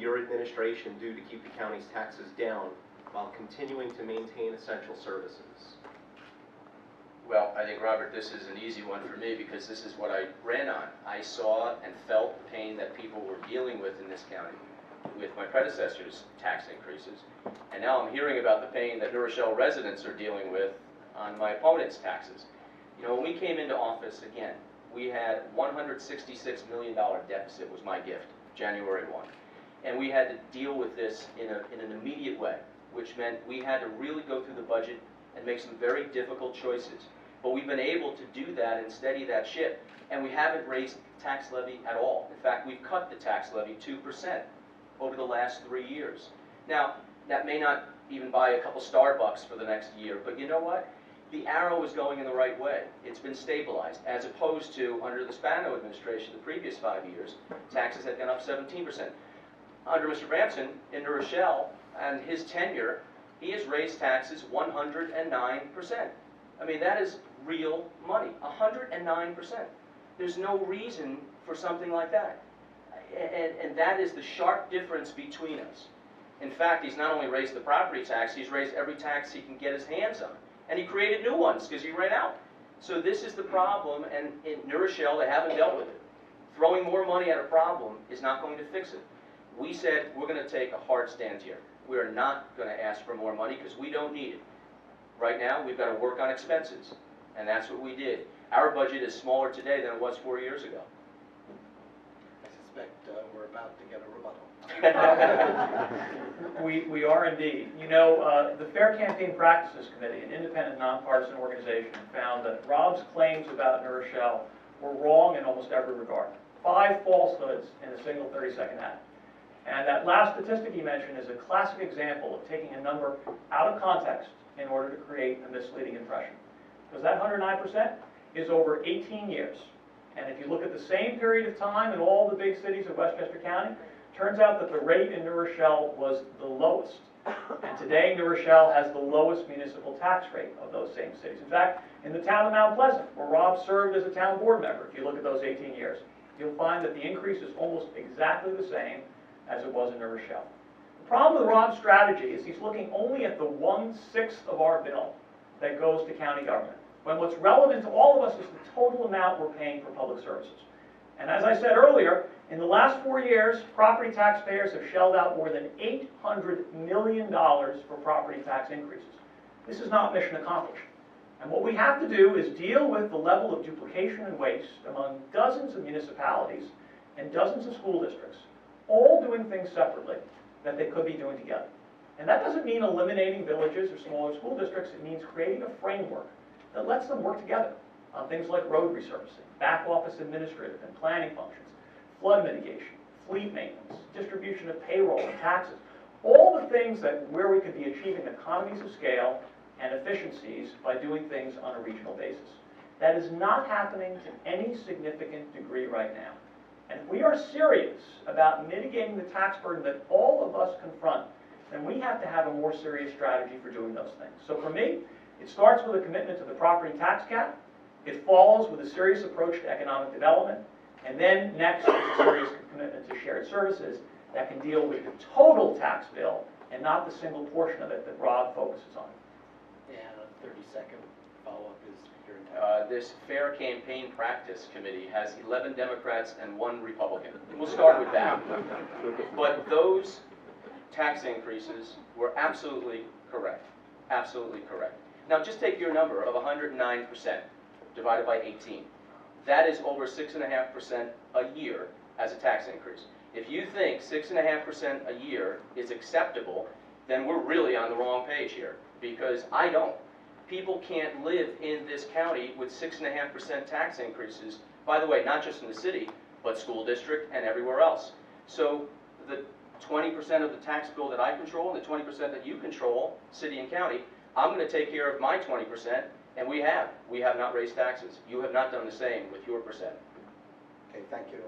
your administration do to keep the county's taxes down while continuing to maintain essential services? Well, I think, Robert, this is an easy one for me because this is what I ran on. I saw and felt the pain that people were dealing with in this county with my predecessor's tax increases. And now I'm hearing about the pain that New Rochelle residents are dealing with on my opponent's taxes. You know, when we came into office, again, we had $166 million deficit was my gift, January 1. And we had to deal with this in an immediate way, which meant we had to really go through the budget and make some very difficult choices. But we've been able to do that and steady that ship, and we haven't raised the tax levy at all. In fact, we've cut the tax levy 2% over the last 3 years. Now, that may not even buy a couple Starbucks for the next year, but you know what? The arrow is going in the right way. It's been stabilized, as opposed to under the Spano administration, the previous 5 years, taxes had gone up 17%. Under Mr. Bramson in New Rochelle and his tenure, he has raised taxes 109%. I mean, that is real money, 109%. There's no reason for something like that. And that is the sharp difference between us. In fact, he's not only raised the property tax, he's raised every tax he can get his hands on. And he created new ones because he ran out. So this is the problem, and in New Rochelle, they haven't dealt with it. Throwing more money at a problem is not going to fix it. We said we're going to take a hard stand here. We are not going to ask for more money because we don't need it. Right now, we've got to work on expenses, and that's what we did. Our budget is smaller today than it was 4 years ago. I suspect we're about to get a rebuttal. We are indeed. You know, the Fair Campaign Practices Committee, an independent, nonpartisan organization, found that Rob's claims about New Rochelle were wrong in almost every regard. 5 falsehoods in a single 30-second ad. And that last statistic he mentioned is a classic example of taking a number out of context in order to create a misleading impression. Because that 109% is over 18 years. And if you look at the same period of time in all the big cities of Westchester County, turns out that the rate in New Rochelle was the lowest. And today, New Rochelle has the lowest municipal tax rate of those same cities. In fact, in the town of Mount Pleasant, where Rob served as a town board member, if you look at those 18 years, you'll find that the increase is almost exactly the same as it was in New Rochelle. The problem with Rob's strategy is he's looking only at the 1/6 of our bill that goes to county government, when what's relevant to all of us is the total amount we're paying for public services. And as I said earlier, in the last 4 years, property taxpayers have shelled out more than $800 million for property tax increases. This is not mission accomplished. And what we have to do is deal with the level of duplication and waste among dozens of municipalities and dozens of school districts, all doing things separately that they could be doing together. And that doesn't mean eliminating villages or smaller school districts. It means creating a framework that lets them work together on things like road resurfacing, back office administrative and planning functions, flood mitigation, fleet maintenance, distribution of payroll and taxes, all the things that where we could be achieving economies of scale and efficiencies by doing things on a regional basis. That is not happening to any significant degree right now. And if we are serious about mitigating the tax burden that all of us confront, then we have to have a more serious strategy for doing those things. So for me, it starts with a commitment to the property tax cap. It follows with a serious approach to economic development. And then next is a serious commitment to shared services that can deal with the total tax bill and not the single portion of it that Rob focuses on. And a 30-second follow-up is your entire. This Fair Campaign Practice Committee has 11 Democrats and 1 Republican. We'll start with that. But those tax increases were absolutely correct. Absolutely correct. Now just take your number of 109% divided by 18. That is over 6.5% a year as a tax increase. If you think 6.5% a year is acceptable, then we're really on the wrong page here, because I don't. People can't live in this county with 6.5% tax increases, by the way, not just in the city, but school district and everywhere else. So the 20% of the tax bill that I control and the 20% that you control, city and county, I'm going to take care of my 20%, and we have. We have not raised taxes. You have not done the same with your percent. Okay, thank you.